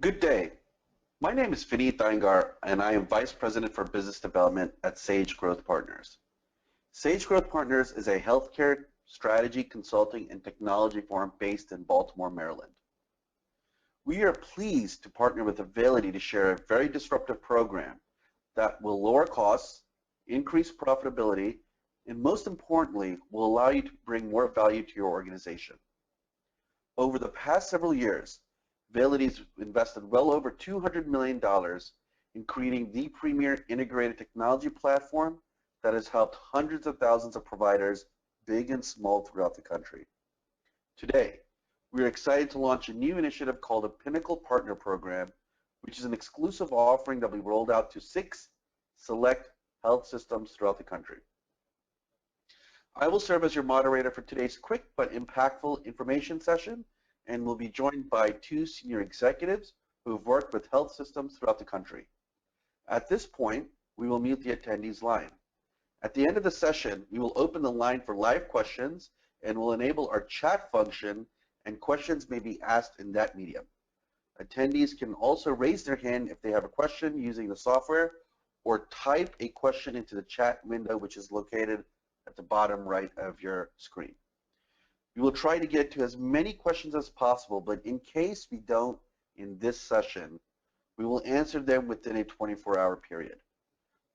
Good day. My name is Vineet Iyengar, and I am Vice President for Business Development at Sage Growth Partners. Sage Growth Partners is a healthcare strategy consulting and technology firm based in Baltimore, Maryland. We are pleased to partner with Availity to share a very disruptive program that will lower costs, increase profitability, and most importantly, will allow you to bring more value to your organization. Over the past several years, Availity's invested well over $200 million in creating the premier integrated technology platform that has helped hundreds of thousands of providers, big and small, throughout the country. Today, we are excited to launch a new initiative called the Pinnacle Partner Program, which is an exclusive offering that we rolled out to 6 select health systems throughout the country. I will serve as your moderator for today's quick but impactful information session, and will be joined by 2 senior executives who have worked with health systems throughout the country. At this point, we will mute the attendees line. At the end of the session, we will open the line for live questions and will enable our chat function, and questions may be asked in that medium. Attendees can also raise their hand if they have a question using the software, or type a question into the chat window, which is located at the bottom right of your screen. We will try to get to as many questions as possible, but in case we don't in this session, we will answer them within a 24-hour period.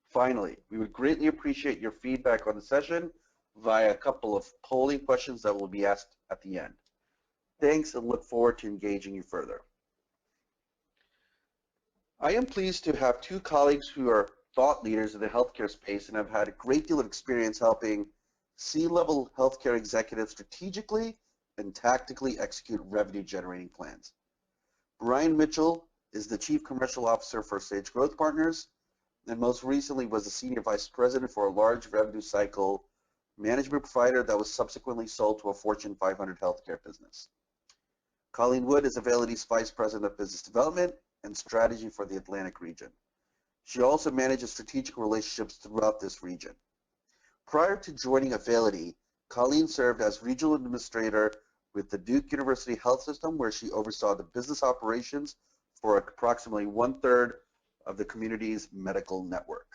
Finally, we would greatly appreciate your feedback on the session via a couple of polling questions that will be asked at the end. Thanks, and look forward to engaging you further. I am pleased to have 2 colleagues who are thought leaders in the healthcare space and have had a great deal of experience helping C-level healthcare executives strategically and tactically execute revenue-generating plans. Brian Mitchell is the Chief Commercial Officer for Sage Growth Partners, and most recently was the Senior Vice President for a large revenue cycle management provider that was subsequently sold to a Fortune 500 healthcare business. Colleen Wood is Availity's Vice President of Business Development and Strategy for the Atlantic region. She also manages strategic relationships throughout this region. Prior to joining Availity, Colleen served as Regional Administrator with the Duke University Health System, where she oversaw the business operations for approximately 1/3 of the community's medical network.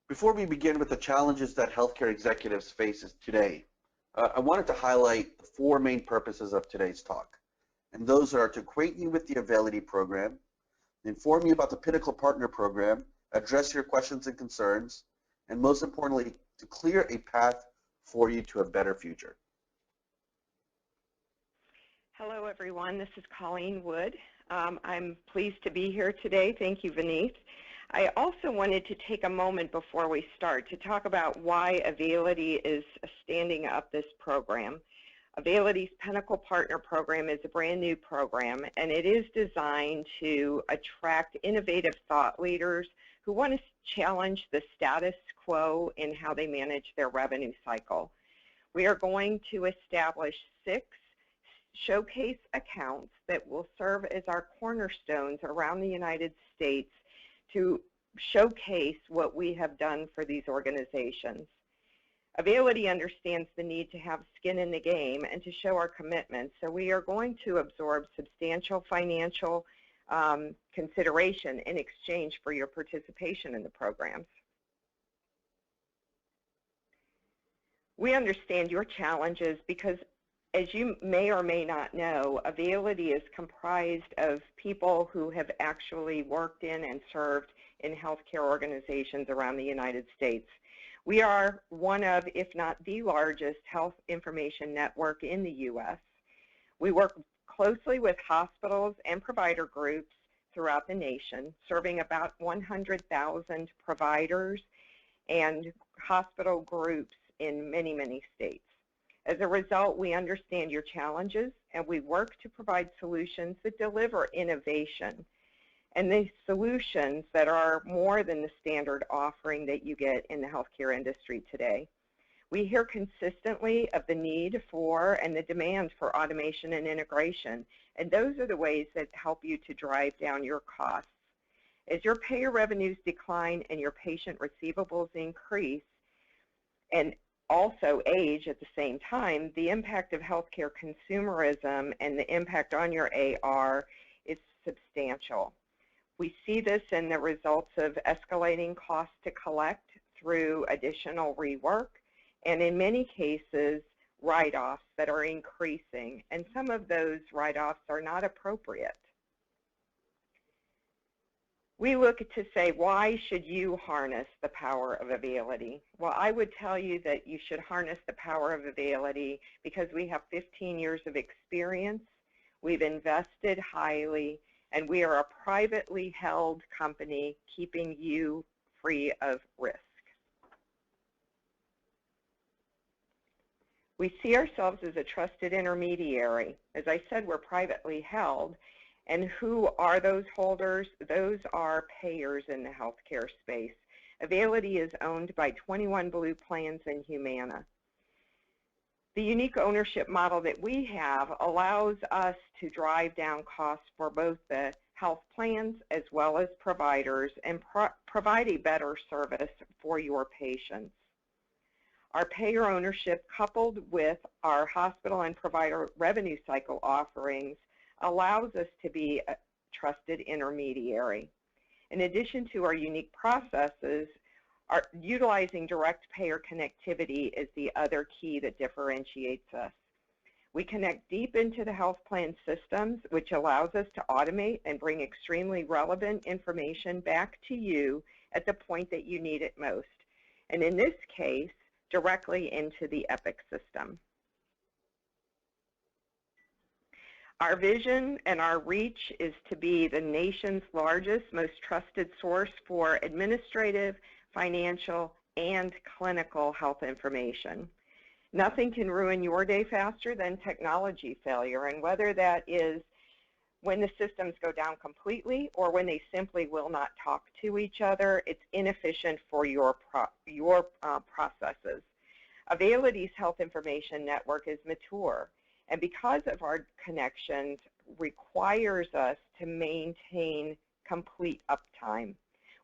Before we begin with the challenges that healthcare executives face today, I wanted to highlight the 4 main purposes of today's talk. And those are to acquaint you with the Availity program, inform you about the Pinnacle Partner Program, address your questions and concerns, and most importantly, to clear a path for you to a better future. Hello, everyone. This is Colleen Wood. I'm pleased to be here today. Thank you, Vineet. I also wanted to take a moment before we start to talk about why Availity is standing up this program. Availity's Pinnacle Partner Program is a brand new program, and it is designed to attract innovative thought leaders who want to challenge the status quo in how they manage their revenue cycle. We are going to establish 6 showcase accounts that will serve as our cornerstones around the United States to showcase what we have done for these organizations. Availity understands the need to have skin in the game and to show our commitment, so we are going to absorb substantial financial consideration in exchange for your participation in the programs. We understand your challenges because, as you may or may not know, Availity is comprised of people who have actually worked in and served in healthcare organizations around the United States. We are one of, if not the largest, health information network in the U.S. We work closely with hospitals and provider groups throughout the nation, serving about 100,000 providers and hospital groups in many, many states. As a result, we understand your challenges, and we work to provide solutions that deliver innovation, and the solutions that are more than the standard offering that you get in the healthcare industry today. We hear consistently of the need for and the demand for automation and integration, and those are the ways that help you to drive down your costs. As your payer revenues decline and your patient receivables increase and also age at the same time, the impact of healthcare consumerism and the impact on your AR substantial. We see this in the results of escalating costs to collect through additional rework, and in many cases, write-offs that are increasing, and some of those write-offs are not appropriate. We look to say, why should you harness the power of Availity? Well, I would tell you that you should harness the power of Availity because we have 15 years of experience, we've invested highly, and we are a privately held company keeping you free of risk. We see ourselves as a trusted intermediary. As I said, we're privately held. And who are those holders? Those are payers in the healthcare space. Availity is owned by 21 Blue plans and Humana. The unique ownership model that we have allows us to drive down costs for both the health plans as well as providers and provide a better service for your patients. Our payer ownership, coupled with our hospital and provider revenue cycle offerings, allows us to be a trusted intermediary. In addition to our unique processes, utilizing direct payer connectivity is the other key that differentiates us. We connect deep into the health plan systems, which allows us to automate and bring extremely relevant information back to you at the point that you need it most. And in this case, directly into the Epic system. Our vision and our reach is to be the nation's largest, most trusted source for administrative, financial, and clinical health information. Nothing can ruin your day faster than technology failure, and whether that is when the systems go down completely or when they simply will not talk to each other, it's inefficient for your processes. Availity's health information network is mature, and because of our connections, requires us to maintain complete uptime.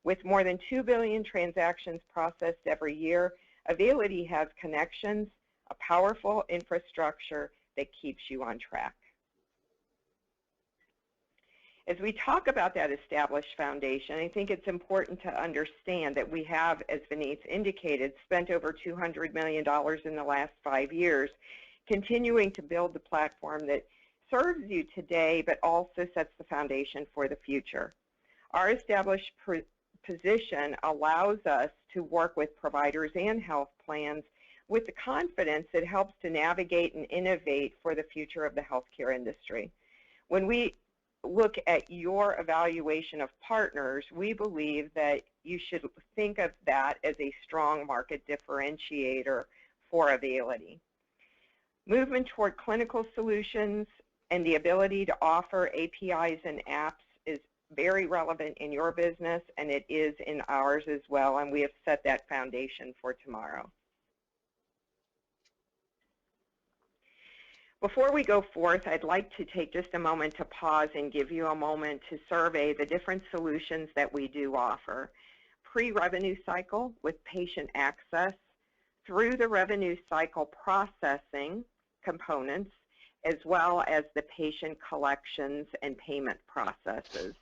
With more than 2 billion transactions processed every year, Availity has connections, a powerful infrastructure that keeps you on track. As we talk about that established foundation, I think it's important to understand that we have, as Vineet's indicated, spent over $200 million in the last 5 years, continuing to build the platform that serves you today, but also sets the foundation for the future. Our established position allows us to work with providers and health plans with the confidence that helps to navigate and innovate for the future of the healthcare industry. When we look at your evaluation of partners, we believe that you should think of that as a strong market differentiator for Availity. Movement toward clinical solutions and the ability to offer APIs and apps is very relevant in your business, and it is in ours as well, and we have set that foundation for tomorrow. Before we go forth, I'd like to take just a moment to pause and give you a moment to survey the different solutions that we do offer. Pre-revenue cycle with patient access, through the revenue cycle processing components, as well as the patient collections and payment processes.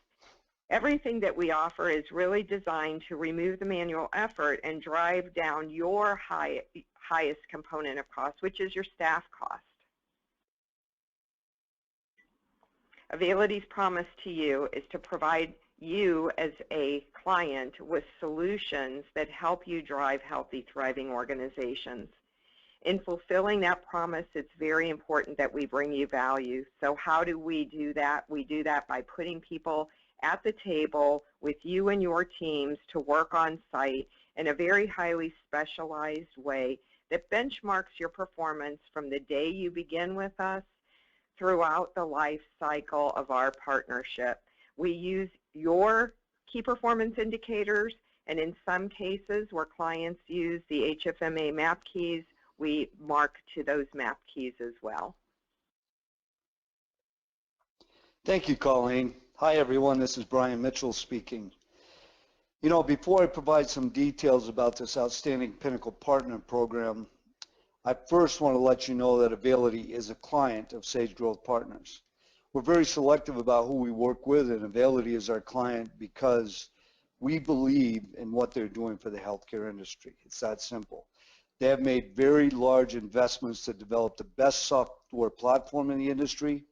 Everything that we offer is really designed to remove the manual effort and drive down your highest component of cost, which is your staff cost. Availity's promise to you is to provide you as a client with solutions that help you drive healthy, thriving organizations. In fulfilling that promise, it's very important that we bring you value. So how do we do that? We do that by putting people at the table with you and your teams to work on site in a very highly specialized way that benchmarks your performance from the day you begin with us throughout the life cycle of our partnership. We use your key performance indicators, and in some cases where clients use the HFMA map keys, we mark to those map keys as well. Thank you, Colleen. Hi, everyone. This is Brian Mitchell speaking. You know, before I provide some details about this outstanding Pinnacle Partner Program, I first want to let you know that Availity is a client of Sage Growth Partners. We're very selective about who we work with, and Availity is our client because we believe in what they're doing for the healthcare industry. It's that simple. They have made very large investments to develop the best software platform in the industry,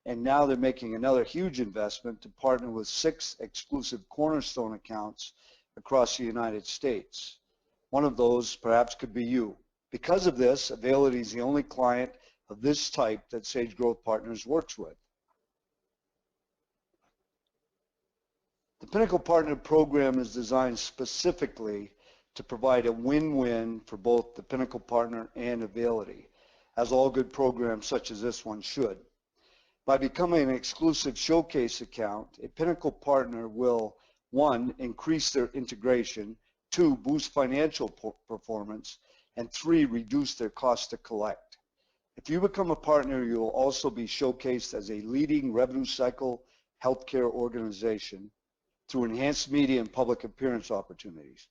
and now they're making another huge investment to partner with 6 exclusive cornerstone accounts across the United States. One of those perhaps could be you. Because of this, Availity is the only client of this type that Sage Growth Partners works with. The Pinnacle Partner Program is designed specifically to provide a win-win for both the Pinnacle Partner and Availity, as all good programs such as this one should. By becoming an exclusive showcase account, a Pinnacle Partner will, 1, increase their integration, 2, boost financial performance, and 3, reduce their cost to collect. If you become a partner, you will also be showcased as a leading revenue cycle healthcare organization through enhanced media and public appearance opportunities.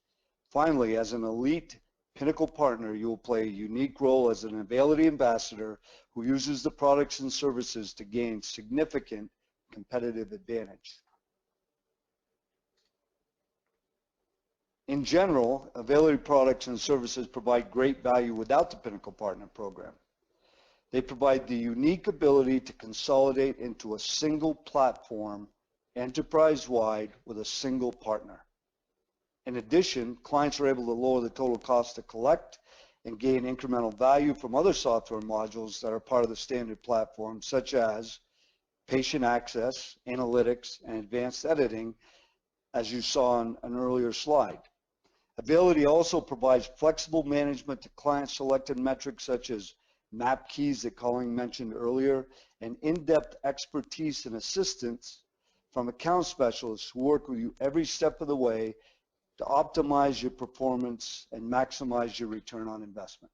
Finally, as an elite Pinnacle Partner, you will play a unique role as an Availity ambassador who uses the products and services to gain significant competitive advantage. In general, Availity products and services provide great value without the Pinnacle Partner Program. They provide the unique ability to consolidate into a single platform enterprise-wide with a single partner. In addition, clients are able to lower the total cost to collect and gain incremental value from other software modules that are part of the standard platform, such as patient access, analytics, and advanced editing, as you saw on an earlier slide. Availity also provides flexible management to client-selected metrics such as map keys that Colleen mentioned earlier, and in-depth expertise and assistance from account specialists who work with you every step of the way to optimize your performance and maximize your return on investment.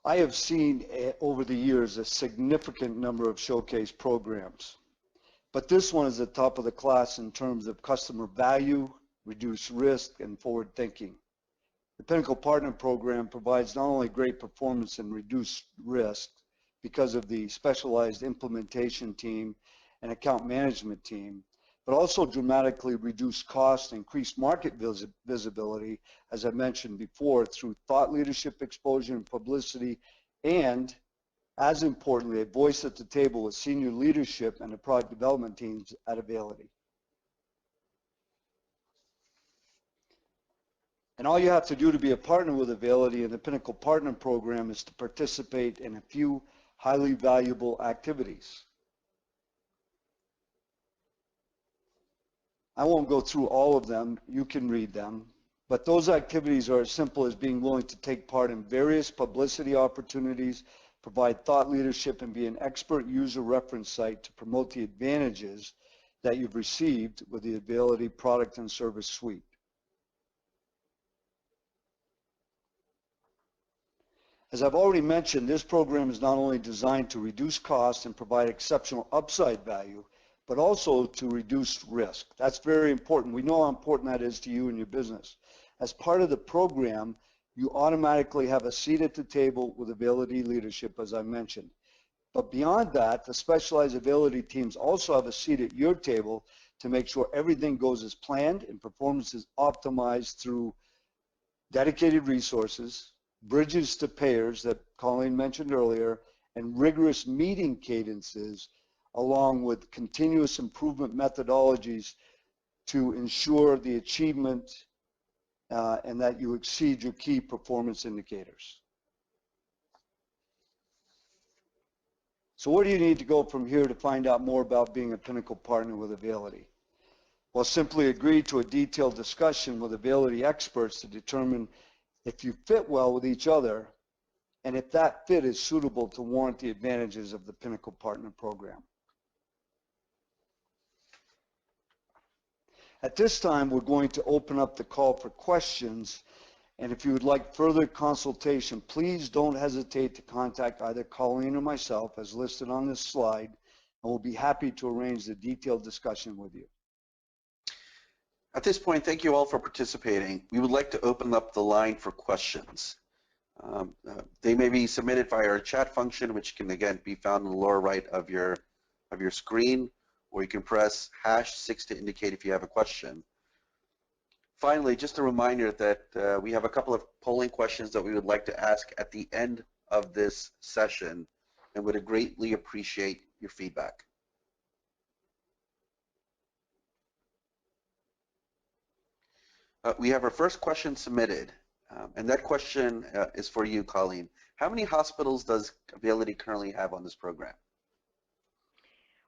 I have seen over the years a significant number of showcase programs, but this one is the top of the class in terms of customer value, reduced risk, and forward thinking. The Pinnacle Partner Program provides not only great performance and reduced risk because of the specialized implementation team and account management team, but also dramatically reduced cost, increased market visibility, as I mentioned before, through thought leadership exposure and publicity, and, as importantly, a voice at the table with senior leadership and the product development teams at Availity. And all you have to do to be a partner with Availity in the Pinnacle Partner Program is to participate in a few highly valuable activities. I won't go through all of them, you can read them, but those activities are as simple as being willing to take part in various publicity opportunities, provide thought leadership, and be an expert user reference site to promote the advantages that you've received with the Availity product and service suite. As I've already mentioned, this program is not only designed to reduce costs and provide exceptional upside value, but also to reduce risk. That's very important. We know how important that is to you and your business. As part of the program, you automatically have a seat at the table with Availity leadership, as I mentioned. But beyond that, the specialized Availity teams also have a seat at your table to make sure everything goes as planned and performance is optimized through dedicated resources, bridges to payers that Colleen mentioned earlier, and rigorous meeting cadences, along with continuous improvement methodologies to ensure the achievement and that you exceed your key performance indicators. So where do you need to go from here to find out more about being a Pinnacle Partner with Availity? Well, simply agree to a detailed discussion with Availity experts to determine if you fit well with each other and if that fit is suitable to warrant the advantages of the Pinnacle Partner Program. At this time, we're going to open up the call for questions, and if you would like further consultation, please don't hesitate to contact either Colleen or myself as listed on this slide, and we'll be happy to arrange the detailed discussion with you. At this point, thank you all for participating. We would like to open up the line for questions. They may be submitted via our chat function, which can again be found in the lower right of your screen, or you can press #6 to indicate if you have a question. Finally, just a reminder that we have a couple of polling questions that we would like to ask at the end of this session and would greatly appreciate your feedback. We have our first question submitted, and that question is for you, Colleen. How many hospitals does Availity currently have on this program?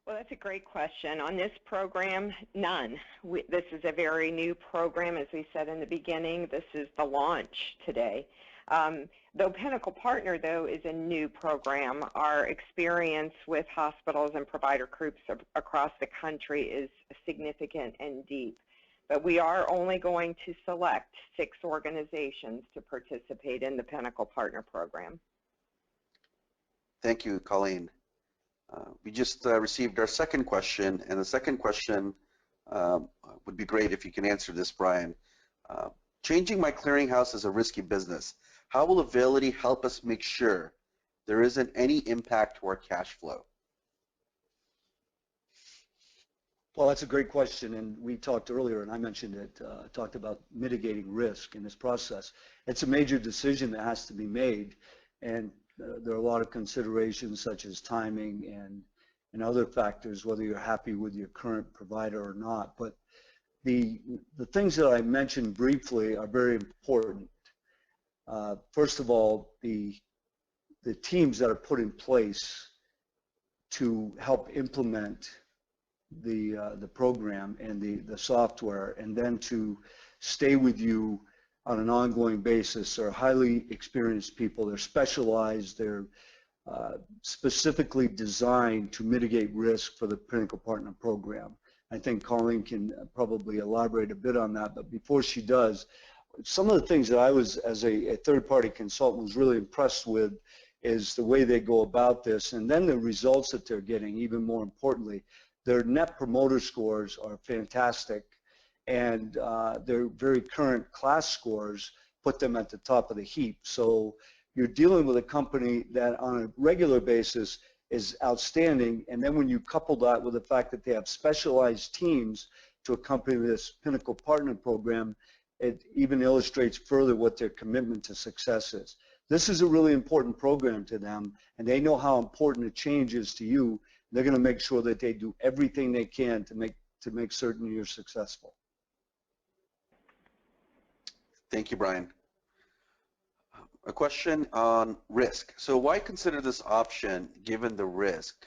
Well, that's a great question. On this program, none. This is a very new program. As we said in the beginning, this is the launch today. Though Pinnacle Partner, though, is a new program, our experience with hospitals and provider groups across the country is significant and deep. But we are only going to select 6 organizations to participate in the Pinnacle Partner program. Thank you, Colleen. We just received our second question, and the second question would be great if you can answer this, Brian. Changing my clearinghouse is a risky business. How will Availity help us make sure there isn't any impact to our cash flow? Well, that's a great question, and we talked earlier, and I mentioned it, talked about mitigating risk in this process. It's a major decision that has to be made, and there are a lot of considerations such as timing and other factors, whether you're happy with your current provider or not. But the things that I mentioned briefly are very important. First of all, the teams that are put in place to help implement the program and the software, and then to stay with you on an ongoing basis are highly experienced people. They're specialized. They're specifically designed to mitigate risk for the Pinnacle Partner program. I think Colleen can probably elaborate a bit on that, but before she does, some of the things that I was, as a third-party consultant, was really impressed with is the way they go about this, and then the results that they're getting, even more importantly. Their net promoter scores are fantastic, and their very current class scores put them at the top of the heap. So you're dealing with a company that on a regular basis is outstanding, and then when you couple that with the fact that they have specialized teams to accompany this Pinnacle Partner program, it even illustrates further what their commitment to success is. This is a really important program to them, and they know how important a change is to you. They're going to make sure that they do everything they can to make certain you're successful. Thank you, Brian. A question on risk. So why consider this option given the risk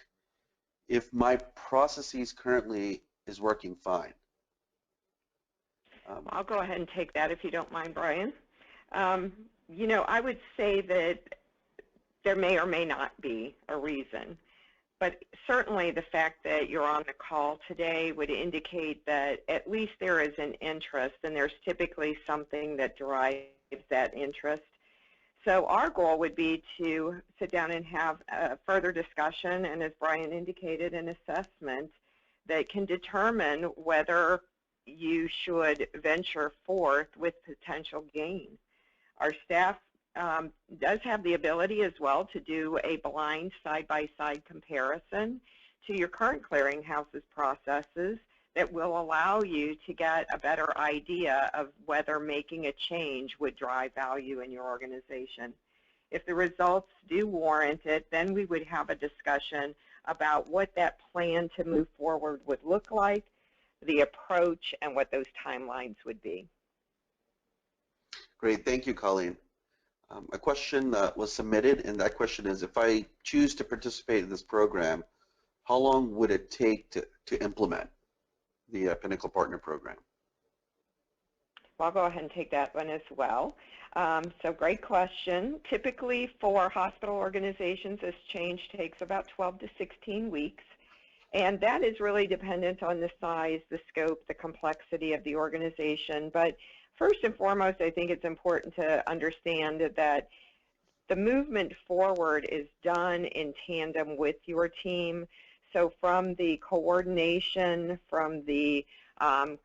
if my processes currently is working fine? I'll go ahead and take that if you don't mind, Brian. You know, I would say that there may or may not be a reason, but certainly the fact that you're on the call today would indicate that at least there is an interest, and there's typically something that drives that interest. So our goal would be to sit down and have a further discussion, and as Brian indicated, an assessment that can determine whether you should venture forth with potential gain. Our staff does have the ability as well to do a blind side-by-side comparison to your current clearinghouse's processes that will allow you to get a better idea of whether making a change would drive value in your organization. If the results do warrant it, then we would have a discussion about what that plan to move forward would look like, the approach, and what those timelines would be. Great, thank you, Colleen. A question was submitted, and that question is, if I choose to participate in this program, how long would it take to implement the Pinnacle Partner program? I'll go ahead and take that one as well. So great question. Typically for hospital organizations, this change takes about 12 to 16 weeks. And that is really dependent on the size, the scope, the complexity of the organization. But first and foremost, I think it's important to understand that the movement forward is done in tandem with your team. So from the coordination, from the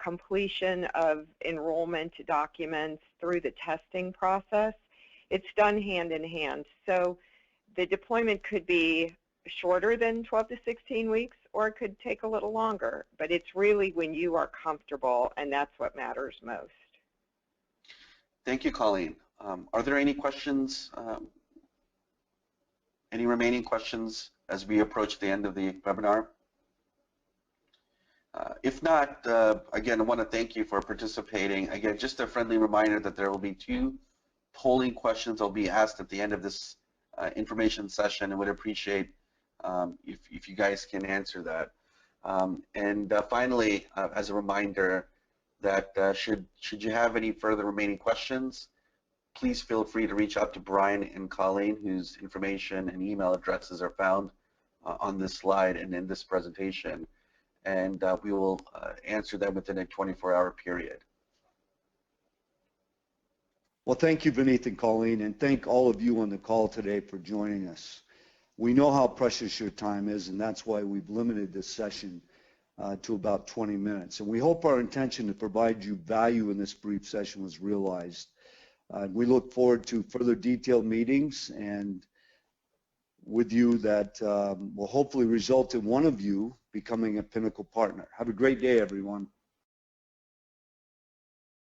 completion of enrollment documents through the testing process, It's done hand in hand. So the deployment could be shorter than 12 to 16 weeks, or it could take a little longer. But it's really when you are comfortable, and that's what matters most. Thank you, Colleen. Are there any questions, any remaining questions as we approach the end of the webinar? If not, again, I want to thank you for participating. Again, just a friendly reminder that there will be 2 polling questions that will be asked at the end of this information session, and would appreciate if you guys can answer that. Finally, as a reminder that should you have any further remaining questions, please feel free to reach out to Brian and Colleen, whose information and email addresses are found on this slide and in this presentation, and we will answer them within a 24-hour period. Well, thank you, Vineet and Colleen, and thank all of you on the call today for joining us. We know how precious your time is, and that's why we've limited this session to about 20 minutes. And we hope our intention to provide you value in this brief session was realized. We look forward to further detailed meetings and with you that will hopefully result in one of you becoming a Pinnacle partner. Have a great day, everyone.